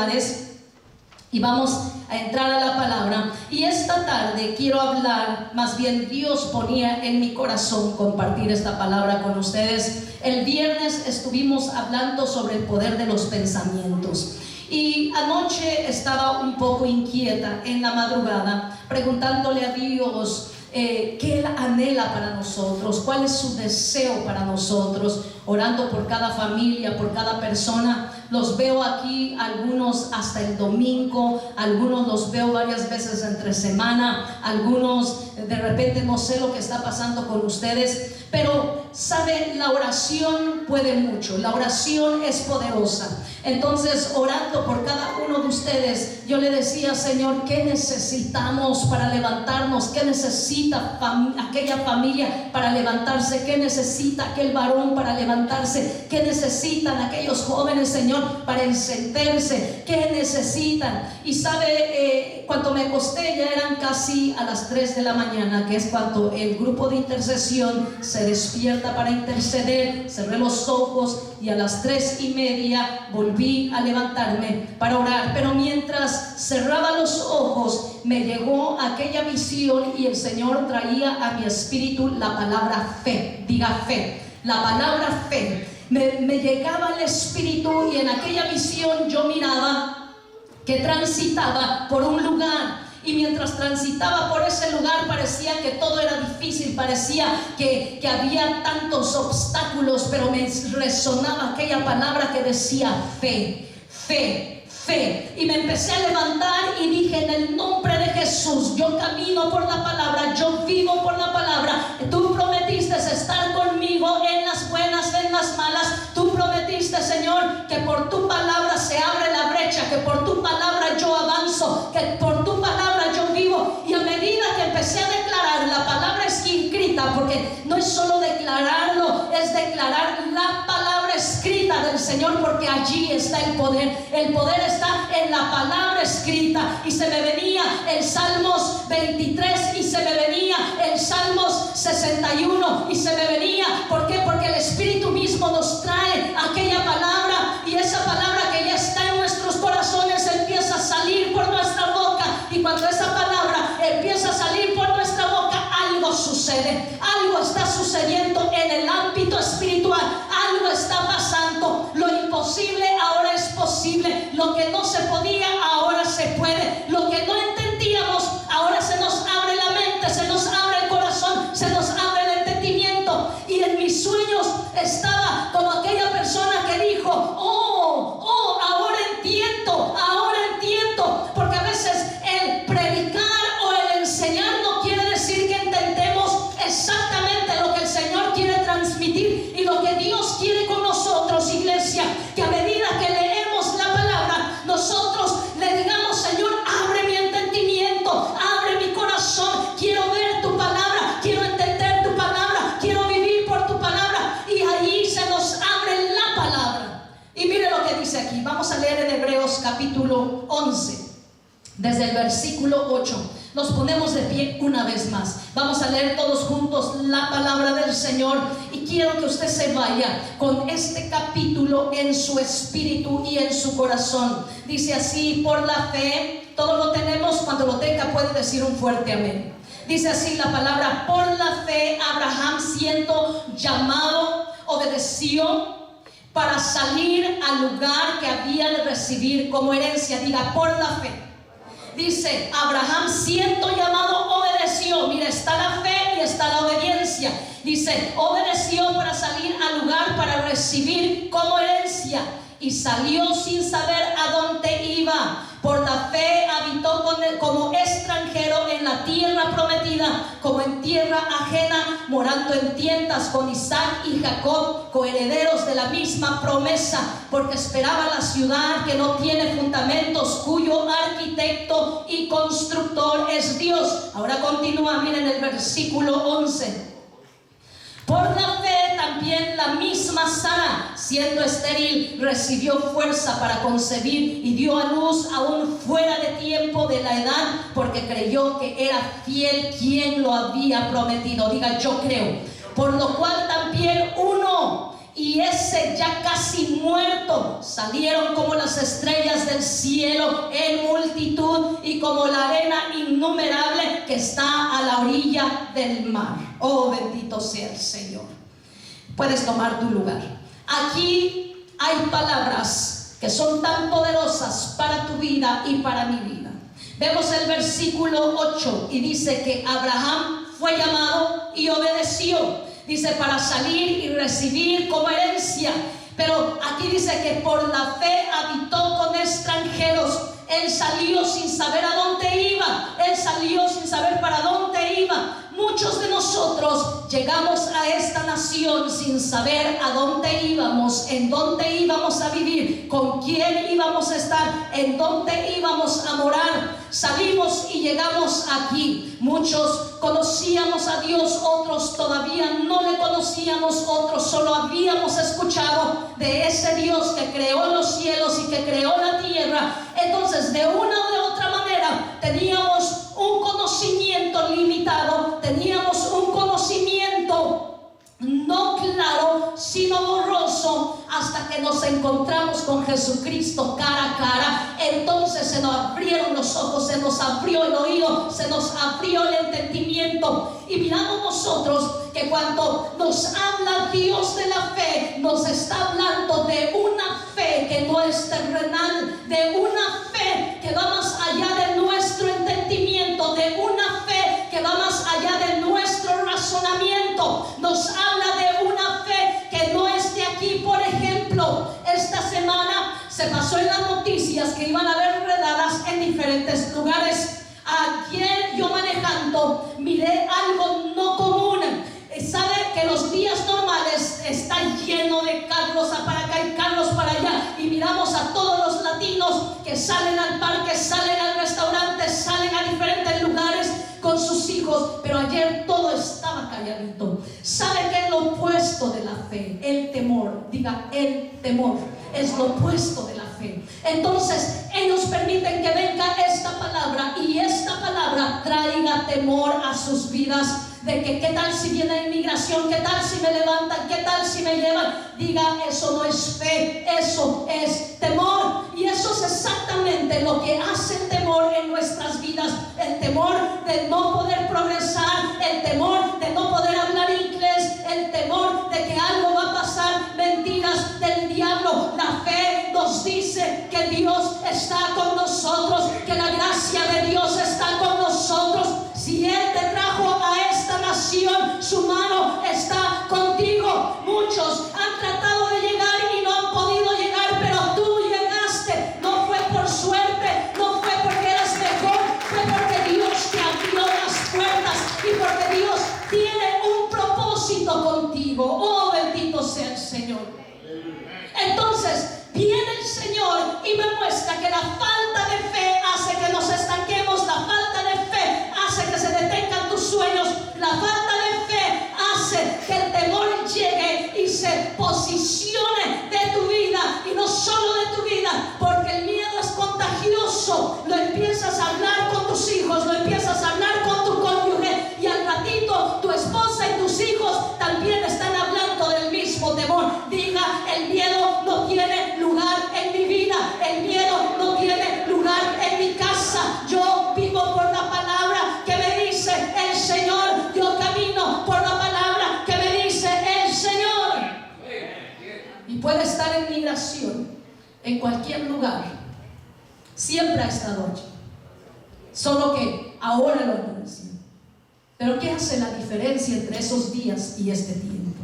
lugares y vamos a entrar a la palabra. Y esta tarde quiero hablar, más bien Dios ponía en mi corazón compartir esta palabra con ustedes. El viernes estuvimos hablando sobre el poder de los pensamientos. Y anoche estaba un poco inquieta en la madrugada, preguntándole a Dios qué Él anhela para nosotros, cuál es su deseo para nosotros, orando por cada familia, por cada persona. Los veo aquí, algunos hasta el domingo, algunos los veo varias veces entre semana, algunos de repente no sé lo que está pasando con ustedes, pero sabe, la oración puede mucho, la oración es poderosa. Entonces, orando por cada uno de ustedes, yo le decía: Señor, ¿qué necesitamos para levantarnos? ¿Qué necesita aquella familia para levantarse? ¿Qué necesita aquel varón para levantarse? ¿Qué necesitan aquellos jóvenes, Señor, para encenderse? ¿Qué necesitan? Y sabe, cuando me acosté ya eran casi a las 3 de la mañana, que es cuando el grupo de intercesión se despierta para interceder. Cerré los ojos y a las 3:30 volví a levantarme para orar. Pero mientras cerraba los ojos, me llegó aquella visión y el Señor traía a mi espíritu la palabra fe. Diga fe. La palabra fe. Me llegaba al espíritu y en aquella visión yo miraba que transitaba por un lugar. Y mientras transitaba por ese lugar parecía que todo era difícil, parecía que había tantos obstáculos, pero me resonaba aquella palabra que decía fe, fe, fe. Y me empecé a levantar y dije: en el nombre de Jesús, yo camino por la palabra, yo vivo por la palabra. Tú prometiste estar conmigo en las buenas, en las malas. Tú prometiste, Señor, que por tu palabra se abre la brecha, que por tu palabra yo avanzo, que por tu palabra yo vivo. Y a medida que empecé a declarar, la palabra escrita, porque no es solo declararlo, es declarar la palabra escrita del Señor, porque allí está el poder. El poder está en la palabra escrita. Y se me venía el Salmos 23 y se me venía el Salmos 61 y se me venía. ¿Por qué? Porque el Espíritu mismo nos trae aquella palabra, y esa palabra que ya está en nuestros corazones empieza a salir por nuestra boca. Y cuando esa palabra empieza a salir por nuestra boca, algo sucede, algo está sucediendo en el ámbito espiritual, algo está pasando. Lo imposible ahora es posible, lo que no se podía ahora se puede, lo que no entendíamos ahora se nos abre la mente, se nos abre el corazón, se nos abre el entendimiento. Y en mis sueños estaba como aquella persona que dijo: ahora entiendo, porque a veces el predicar o el enseñar no quiere decir que entendemos exactamente lo que el Señor quiere transmitir y lo que Dios quiere con nosotros, iglesia. Que a medida que leemos la palabra, nosotros le digamos: Señor, abre mi entendimiento, abre mi corazón, quiero ver tu palabra, quiero entender tu palabra, quiero vivir por tu palabra. Y ahí se nos abre la palabra. Y mire lo que dice aquí. Vamos a leer en Hebreos capítulo 11, desde el versículo 8. Nos ponemos de pie una vez más. Vamos a leer todos juntos la palabra del Señor. Y quiero que usted se vaya con este capítulo en su espíritu y en su corazón. Dice así: por la fe, todo lo tenemos. Cuando lo tenga puede decir un fuerte amén. Dice así la palabra: por la fe Abraham, siendo llamado, obedeció para salir al lugar que había de recibir como herencia. Diga: por la fe. Dice: Abraham, siendo llamado, obedeció. Mira, está la fe y está la obediencia. Dice: obedeció para salir al lugar para recibir como herencia, y salió sin saber a dónde iba. Por la fe habitó como extranjero en la tierra prometida, como en tierra ajena, morando en tiendas con Isaac y Jacob, coherederos de la misma promesa, porque esperaba la ciudad que no tiene fundamentos, cuyo arquitecto y constructor es Dios. Ahora continúa, miren el versículo 11. Por la fe también la misma Sara, siendo estéril, recibió fuerza para concebir y dio a luz aún fuera de tiempo de la edad, porque creyó que era fiel quien lo había prometido. Diga: yo creo. Por lo cual también uno y ese ya casi muerto salieron como las estrellas del cielo en multitud y como la arena innumerable que está a la orilla del mar. Oh, bendito sea el Señor. Puedes tomar tu lugar. Aquí hay palabras que son tan poderosas para tu vida y para mi vida. Vemos el versículo 8 y dice que Abraham fue llamado y obedeció. Dice para salir y recibir como herencia. Pero aquí dice que por la fe habitó con extranjeros. Él salió sin saber a dónde iba. Él salió sin saber para dónde iba. Muchos de nosotros llegamos a esta nación sin saber a dónde íbamos, en dónde íbamos a vivir, con quién íbamos a estar, en dónde íbamos a morar. Salimos y llegamos aquí. Muchos conocíamos a Dios, otros todavía no le conocíamos, otros solo habíamos escuchado de ese Dios que creó los cielos y que creó la tierra. Entonces, de una o de otra manera, teníamos un conocimiento limitado, teníamos un conocimiento no claro, sino borroso, hasta que nos encontramos con Jesucristo cara a cara. Entonces se nos abrieron los ojos, se nos abrió el oído, se nos abrió el entendimiento, y miramos nosotros que cuando nos habla Dios de la fe, nos está hablando de una fe que no es terrenal, de una fe que va más allá de nuestro entendimiento, de una fe que va más allá de nuestro razonamiento. Nos habla de una fe que no es de aquí. Por ejemplo, esta semana se pasó en las noticias que iban a haber redadas en diferentes lugares. Ayer yo manejando miré algo no común. Sabe que los días normales está lleno de carros para acá y carros para allá, y miramos a todos los latinos que salen al parque, salen al restaurante, salen a diferentes lugares con sus hijos, pero ayer todo estaba calladito. ¿Sabe qué es lo opuesto de la fe? El temor. Diga, el temor es lo opuesto de la fe. Entonces ellos permiten que venga esta palabra, y esta palabra traiga temor a sus vidas. De que qué tal si viene inmigración, qué tal si me levantan, qué tal si me llevan. Diga, eso no es fe, eso es temor. Y eso es exactamente lo que hace el temor en nuestras vidas. El temor de no poder progresar, el temor de no poder hablar inglés, el temor de que algo va a pasar. Mentiras del diablo. La fe nos dice que Dios está con nosotros, que la gracia de Dios está con nosotros. Si Él te trajo a esta nación, su mano está contigo. Muchos han tratado de llegar y no han podido llegar, pero tú llegaste. No fue por suerte, no fue porque eras mejor, fue porque Dios te abrió las puertas y porque Dios tiene un propósito contigo. Oh, bendito sea el Señor. Entonces viene el Señor y me muestra que la falta de fe hace que nos estanquemos. La falta de fe hace que se detengan tus sueños. La falta de fe hace que el temor llegue y se posicione de tu vida, y no solo de tu vida, porque el miedo es contagioso. Lo empiezas a hablar con tus hijos, lo empiezas a hablar con tu cónyuge, y al ratito tu esposa y tus hijos también están hablando del mismo temor. Diga, el miedo no tiene lugar en mi vida, el miedo no tiene lugar en mi casa. Yo vivo por la palabra que me dice el Señor. Yo camino por la palabra que me dice el Señor. Y puede estar en migración, en cualquier lugar. Siempre ha estado allí, solo que ahora lo conocí. Pero ¿qué hace la diferencia entre esos días y este tiempo?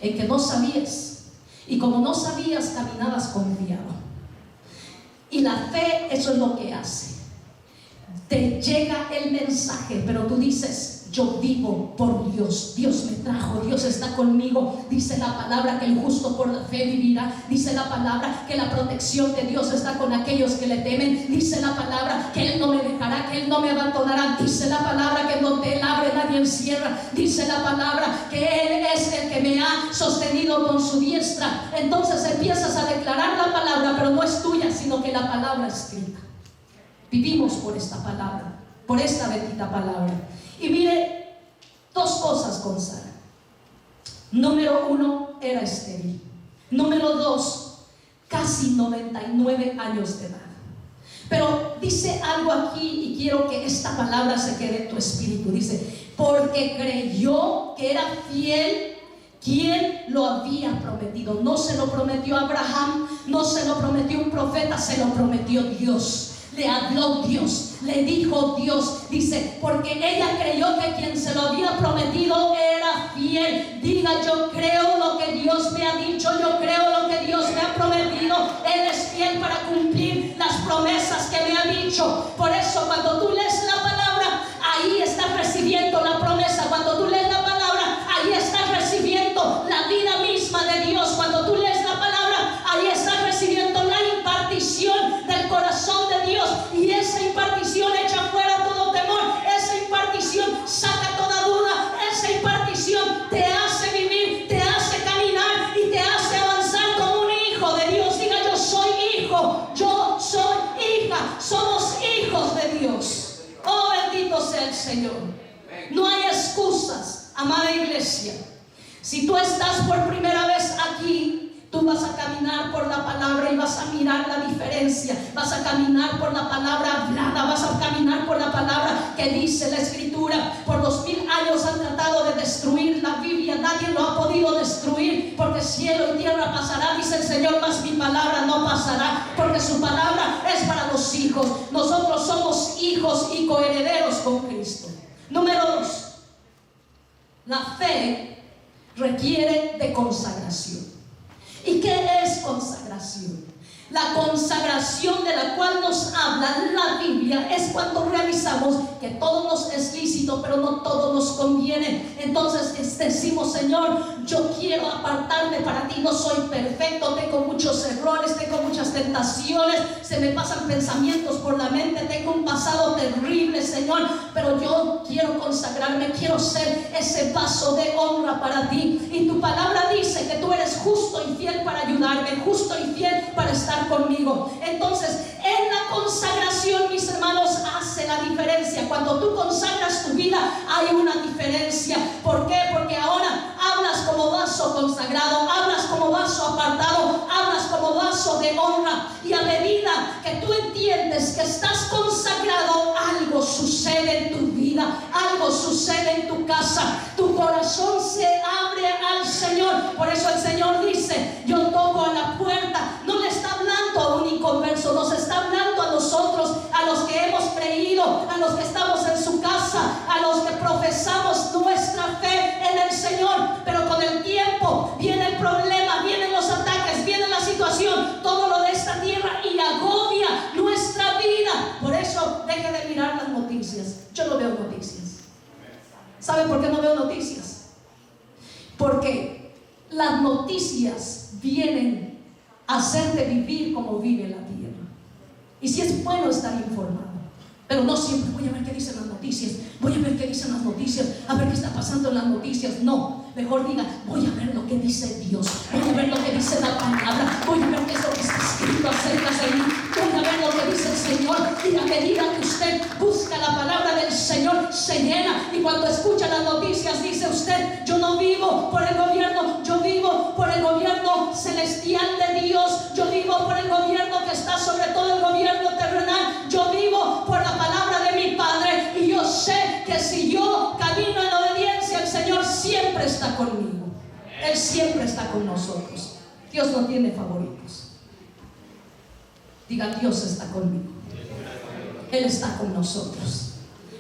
En que no sabías, y como no sabías, caminabas confiado. Y la fe, eso es lo que hace. Te llega el mensaje, pero tú dices, yo vivo por Dios. Dios me trajo, Dios está conmigo. Dice la palabra que el justo por la fe vivirá. Dice la palabra que la protección de Dios está con aquellos que le temen. Dice la palabra que Él no me dejará, que Él no me abandonará. Dice la palabra que donde Él abre nadie encierra. Dice la palabra que Él es el que me ha sostenido con su diestra. Entonces empiezas a declarar la palabra, pero no es tuya, sino que la palabra escrita. Vivimos por esta palabra, por esta bendita palabra. Y mire, dos cosas con Sara. Número uno, era estéril. Número 2, casi 99 años de edad. Pero dice algo aquí y quiero que esta palabra se quede en tu espíritu. Dice, porque creyó que era fiel quien lo había prometido. No se lo prometió Abraham, no se lo prometió un profeta, se lo prometió Dios. Le habló Dios, le dijo Dios. Dice, porque ella creyó que quien se lo había prometido era fiel. Diga, yo creo lo que Dios me ha dicho, yo creo lo que Dios me ha prometido. Él es fiel para cumplir las promesas que me ha dicho. Por eso cuando tú lees la palabra, ahí estás recibiendo la promesa. Cuando tú lees la palabra, ahí estás recibiendo la vida misma de Dios. Cuando tú lees la palabra, ahí estás recibiendo la impartición del corazón de Dios. Y esa impartición echa fuera todo temor. Esa impartición saca toda duda. Esa impartición te hace vivir, te hace caminar y te hace avanzar como un hijo de Dios. Diga, yo soy hijo, yo soy hija. Somos hijos de Dios. Oh, bendito sea el Señor. No hay excusas, amada iglesia. Si tú estás por primera vez aquí, tú vas a caminar por la palabra y vas a mirar la diferencia. Vas a caminar por la palabra hablada, vas a caminar por la palabra que dice la Escritura. Por 2000 años han tratado de destruir la Biblia, nadie lo ha podido destruir, porque cielo y tierra pasará, dice el Señor, mas mi palabra no pasará, porque su palabra es para los hijos. Nosotros somos hijos y coherederos con Cristo. Número 2, la fe requiere de consagración. ¿Y qué es consagración? La consagración de la cual nos habla la Biblia es cuando realizamos que todo nos es lícito, pero no todo nos conviene. Entonces decimos, Señor, yo quiero apartarme para ti. No soy perfecto, tengo muchos errores, tengo muchas tentaciones, se me pasan pensamientos por la mente, tengo un pasado terrible, Señor, pero yo quiero consagrarme, quiero ser ese vaso de honra para ti. Y tu palabra dice que tú eres justo y fiel para ayudarme, justo y fiel para estar conmigo. Entonces, en la consagración, mis hermanos, hace la diferencia. Cuando tú consagras tu vida, hay una diferencia. ¿Por qué? Porque ahora hablas como vaso consagrado, hablas como vaso apartado, hablas como vaso de honra. Y a medida que tú entiendes que estás consagrado, algo sucede en tu vida, algo sucede en tu casa. Tu corazón se abre al Señor. Por eso el Señor dice, yo toco a la puerta. No le está hablando a un inconverso, nos está hablando a nosotros, a los que hemos creído, a los que estamos en su casa, a los que profesamos nuestra fe en el Señor. Pero con el tiempo viene el problema, vienen los ataques, viene la situación, todo lo de esta tierra, y agobia nuestra vida. Por eso deje de mirar las noticias. Yo no veo noticias. ¿Sabe por qué no veo noticias? Porque las noticias vienen a hacerte vivir como vive la tierra. Y si es bueno estar informado, pero no siempre voy a ver qué dicen las noticias, voy a ver qué dicen las noticias, a ver qué está pasando en las noticias. No, mejor diga, voy a ver lo que dice Dios, voy a ver lo que dice la palabra, voy a ver qué es lo que está escrito acerca de mí, voy a ver lo que dice el Señor. Y a medida que usted busca la palabra del Señor, se llena. Y cuando escucha las noticias, dice usted, yo no vivo por el gobierno, yo vivo por el gobierno celestial de Dios, yo vivo por el gobierno que está sobre todo el gobierno terrenal, yo vivo por la palabra de mi Padre. Y yo sé que si yo camino en obediencia, el Señor siempre está conmigo. Él siempre está con nosotros. Dios no tiene favoritos. Diga, Dios está conmigo. Él está con nosotros.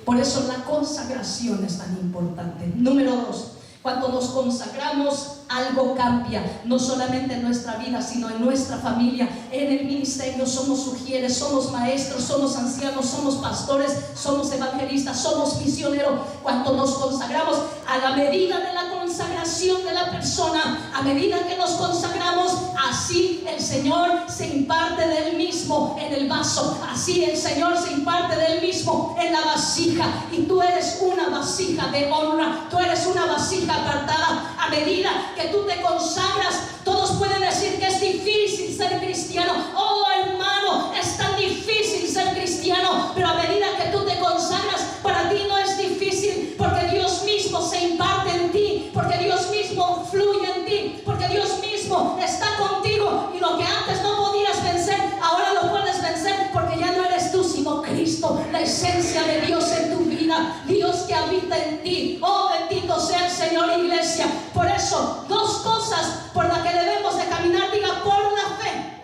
Por eso la consagración es tan importante. Número 2, cuando nos consagramos, algo cambia, no solamente en nuestra vida, sino en nuestra familia, en el ministerio. Somos sugieres, somos maestros, somos ancianos, somos pastores, somos evangelistas, somos misioneros. Cuando nos consagramos, a la medida de la consagración de la persona, a medida que nos consagramos, así el Señor se imparte de Él mismo en el vaso, así el Señor se imparte de Él mismo en la vasija. Y tú eres una vasija de honra, tú eres una vasija apartada. A medida que tú te consagras, todos pueden decir que es difícil ser cristiano. Oh, hermano, es tan difícil ser cristiano. Pero a medida que tú te consagras, para ti no es difícil, porque Dios mismo se imparte en ti, porque Dios mismo fluye en ti, porque Cristo, la esencia de Dios en tu vida, Dios que habita en ti. Oh, bendito sea el Señor, iglesia. Por eso, dos cosas por las que debemos de caminar, diga, por la fe.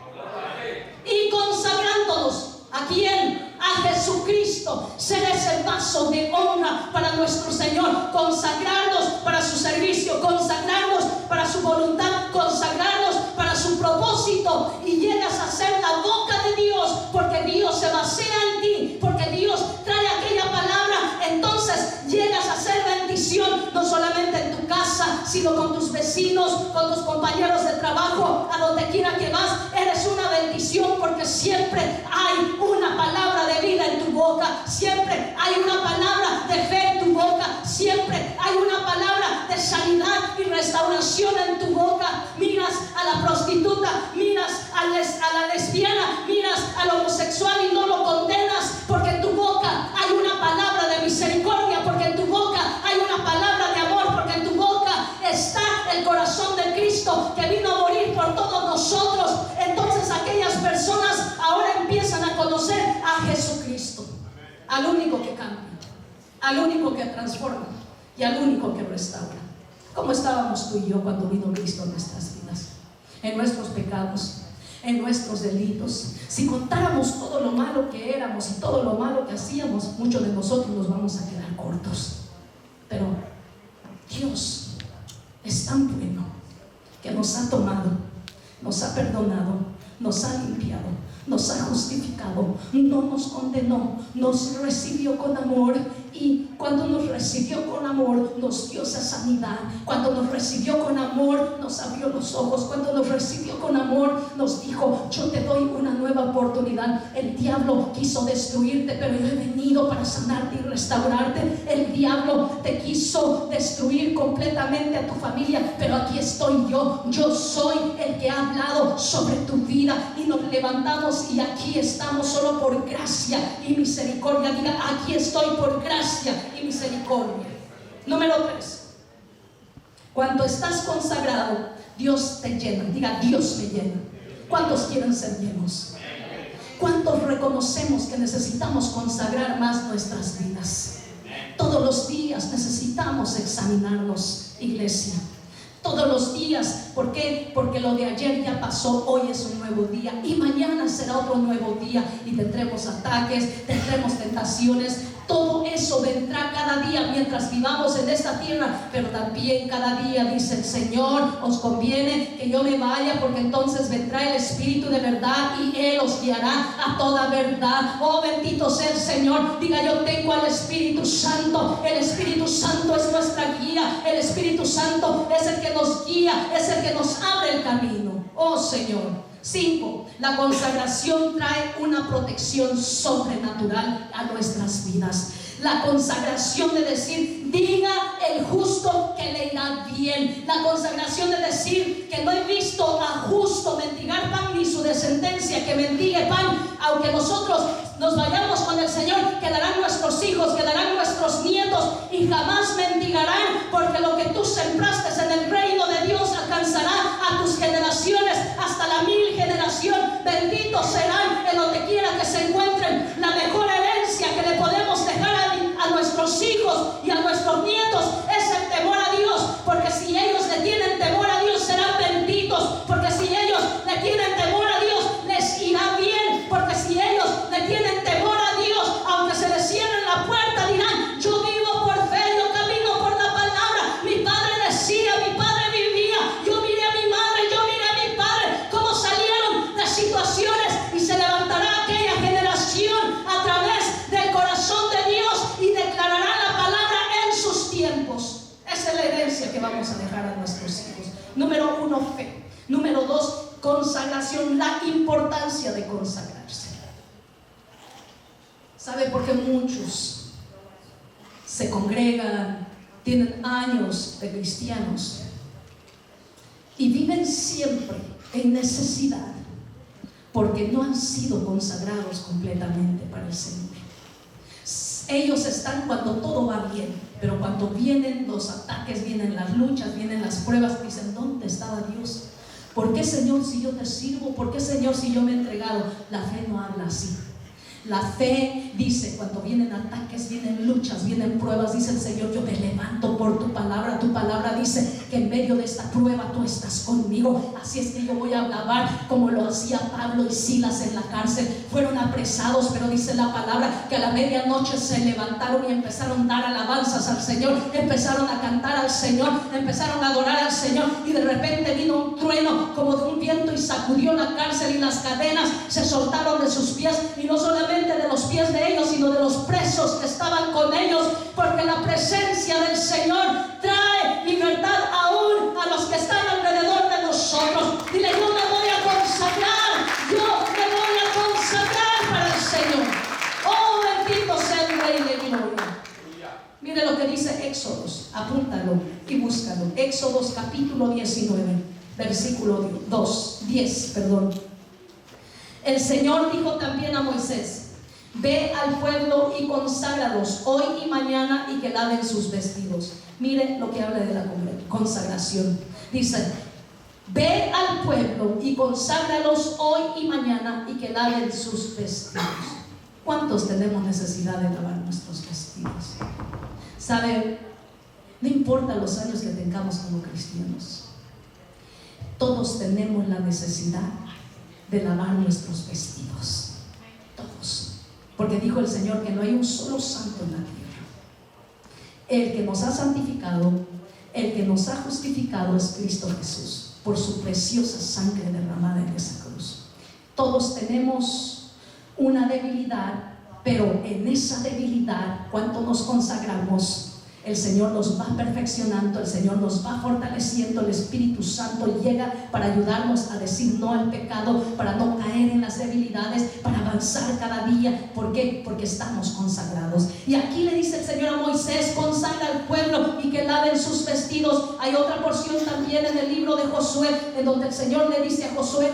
Y consagrándonos. ¿A quién? A Jesucristo. Ser ese vaso de honra para nuestro Señor. Consagrarnos para su servicio, consagrarnos para su voluntad, consagrarnos para su propósito. Y llegas a ser la boca de Dios, porque Dios se vacía en ti, porque Dios trae aquella palabra. Entonces llegas a ser bendición, no solamente en tu casa, sino con tus vecinos, con tus compañeros de trabajo, a donde quiera que vas. Eres una bendición, porque siempre hay una palabra de vida en tu boca, siempre hay una palabra de fe en tu boca, siempre hay una palabra de sanidad y restauración en tu boca. Miras a la prostituta, miras a la lesbiana, miras al homosexual y no lo condenas, porque en tu boca hay una palabra de misericordia, porque en tu boca hay una palabra de amor, porque en tu boca está el corazón de Cristo, que vino a morir por todos nosotros. Entonces aquellas personas ahora empiezan a conocer a Jesucristo, al único que cambia, al único que transforma y al único que restaura. ¿Cómo estábamos tú y yo cuando vino Cristo en nuestras vidas? En nuestros pecados, en nuestros delitos. Si contáramos todo lo malo que éramos y todo lo malo que hacíamos, muchos de nosotros nos vamos a quedar cortos. Pero Dios es tan bueno que nos ha tomado, nos ha perdonado, nos ha limpiado, nos ha justificado, no nos condenó, nos recibió con amor. Y cuando nos recibió con amor, nos dio esa sanidad. Cuando nos recibió con amor, nos abrió los ojos. Cuando nos recibió con amor, nos dijo: yo te doy una nueva oportunidad. El diablo quiso destruirte, pero yo he venido para sanarte y restaurarte. El diablo te quiso destruir completamente a tu familia, pero aquí estoy yo. Yo soy el que ha hablado sobre tu vida. Y nos levantamos y aquí estamos solo por gracia y misericordia. Diga: aquí estoy por gracia y misericordia. Número 3. Cuando estás consagrado, Dios te llena. Diga: Dios me llena. ¿Cuántos quieren ser llenos? ¿Cuántos reconocemos que necesitamos consagrar más nuestras vidas? Todos los días necesitamos examinarnos, iglesia. Todos los días. ¿Por qué? Porque lo de ayer ya pasó. Hoy es un nuevo día y mañana será otro nuevo día, y tendremos ataques, tendremos tentaciones. Todo eso vendrá cada día mientras vivamos en esta tierra, pero también cada día dice el Señor: os conviene que yo me vaya, porque entonces vendrá el Espíritu de verdad y Él os guiará a toda verdad. Oh, bendito sea el Señor. Diga: yo tengo al Espíritu Santo. El Espíritu Santo es nuestra guía. El Espíritu Santo es el que nos guía, es el que nos abre el camino. Oh, Señor. 5. La consagración trae una protección sobrenatural a nuestras vidas. La consagración de decir: diga el justo que le irá bien. La consagración de decir que no he visto a justo mendigar pan, ni su descendencia que mendigue pan. Aunque nosotros nos vayamos con el Señor, quedarán nuestros hijos, quedarán nuestros nietos, y jamás mendigarán, porque lo que tú sembraste en el reino de Dios alcanzará a tus generaciones, hasta la 1000 generación. Benditos serán en donde quiera que se encuentren. La mejor herencia que le podemos dejar a nuestros hijos y a nuestros nietos es el temor a Dios, porque si ellos le tienen temor a Dios, serán benditos. Porque si ellos le tienen temor a Dios, les irá bien. Porque si ellos le tienen temor a Dios, aunque se les cierre la puerta, dirán: yo vivo por fe, yo camino por la palabra. Mi padre decía, mi padre vivía. Yo miré a mi madre, yo miré a mi padre, cómo salieron de situaciones, y se levantará aquella generación a través del corazón de Dios y declarará la palabra en sus tiempos. Esa es la herencia que vamos a dejar a nuestros hijos. Número 1, fe. Número 2, consagración. La importancia de consagrarse. ¿Sabe por qué muchos se congregan, tienen años de cristianos y viven siempre en necesidad? Porque no han sido consagrados completamente para el Señor. Ellos están cuando todo va bien, pero cuando vienen los ataques, vienen las luchas, vienen las pruebas, dicen: ¿dónde estaba Dios? ¿Por qué, Señor, si yo te sirvo? ¿Por qué, Señor, si yo me he entregado? La fe no habla así. La fe, dice, cuando vienen ataques, vienen luchas, vienen pruebas, dice el Señor, yo me levanto por tu palabra. Tu palabra dice que en medio de esta prueba tú estás conmigo. Así es que yo voy a alabar como lo hacía Pablo y Silas en la cárcel. Fueron apresados, pero dice la palabra que a la medianoche se levantaron y empezaron a dar alabanzas al Señor, empezaron a cantar al Señor, empezaron a adorar al Señor, y de repente vino un trueno como de un viento y sacudió la cárcel, y las cadenas se soltaron de sus pies, y no solamente de los pies de ellos, sino de los presos que estaban con ellos, porque la presencia del Señor trae libertad aún a los que están alrededor de nosotros. Dile, yo me voy a consagrar, yo me voy a consagrar para el Señor. Oh, bendito sea el Rey de gloria. Mire lo que dice Éxodos, apúntalo y búscalo. Éxodos capítulo 19, versículo 10. El Señor dijo también a Moisés: ve al pueblo y conságralos hoy y mañana, y que laven sus vestidos. Mire lo que habla de la consagración. Dice: ve al pueblo y conságralos hoy y mañana, y que laven sus vestidos. ¿Cuántos tenemos necesidad de lavar nuestros vestidos? ¿Sabe? No importa los años que tengamos como cristianos, todos tenemos la necesidad de lavar nuestros vestidos. Todos. Porque dijo el Señor que no hay un solo santo en la tierra. El que nos ha santificado, el que nos ha justificado es Cristo Jesús, por su preciosa sangre derramada en esa cruz. Todos tenemos una debilidad, pero en esa debilidad, cuando nos consagramos, el Señor nos va perfeccionando, el Señor nos va fortaleciendo. El Espíritu Santo llega para ayudarnos a decir no al pecado, para no caer en las debilidades, para avanzar cada día. ¿Por qué? Porque estamos consagrados. Y aquí le dice el Señor a Moisés: consagra al pueblo y que laven sus vestidos. Hay otra porción también en el libro de Josué, en donde el Señor le dice a Josué: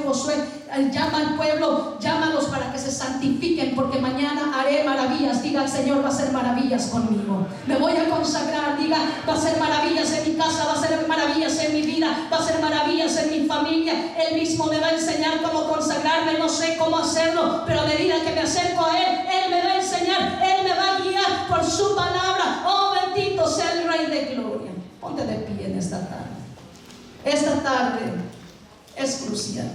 llama al pueblo, llámalos para que se santifiquen, porque mañana haré maravillas. Diga: el Señor va a hacer maravillas conmigo. Me voy a consagrar. Diga: va a hacer maravillas en mi casa, va a hacer maravillas en mi vida, va a hacer maravillas en mi familia. Él mismo me va a enseñar cómo consagrarme. No sé cómo hacerlo, pero a medida que me acerco a Él, Él me va a enseñar, Él me va a guiar por su palabra. Oh, bendito sea el Rey de gloria. Ponte de pie en esta tarde. Esta tarde es crucial.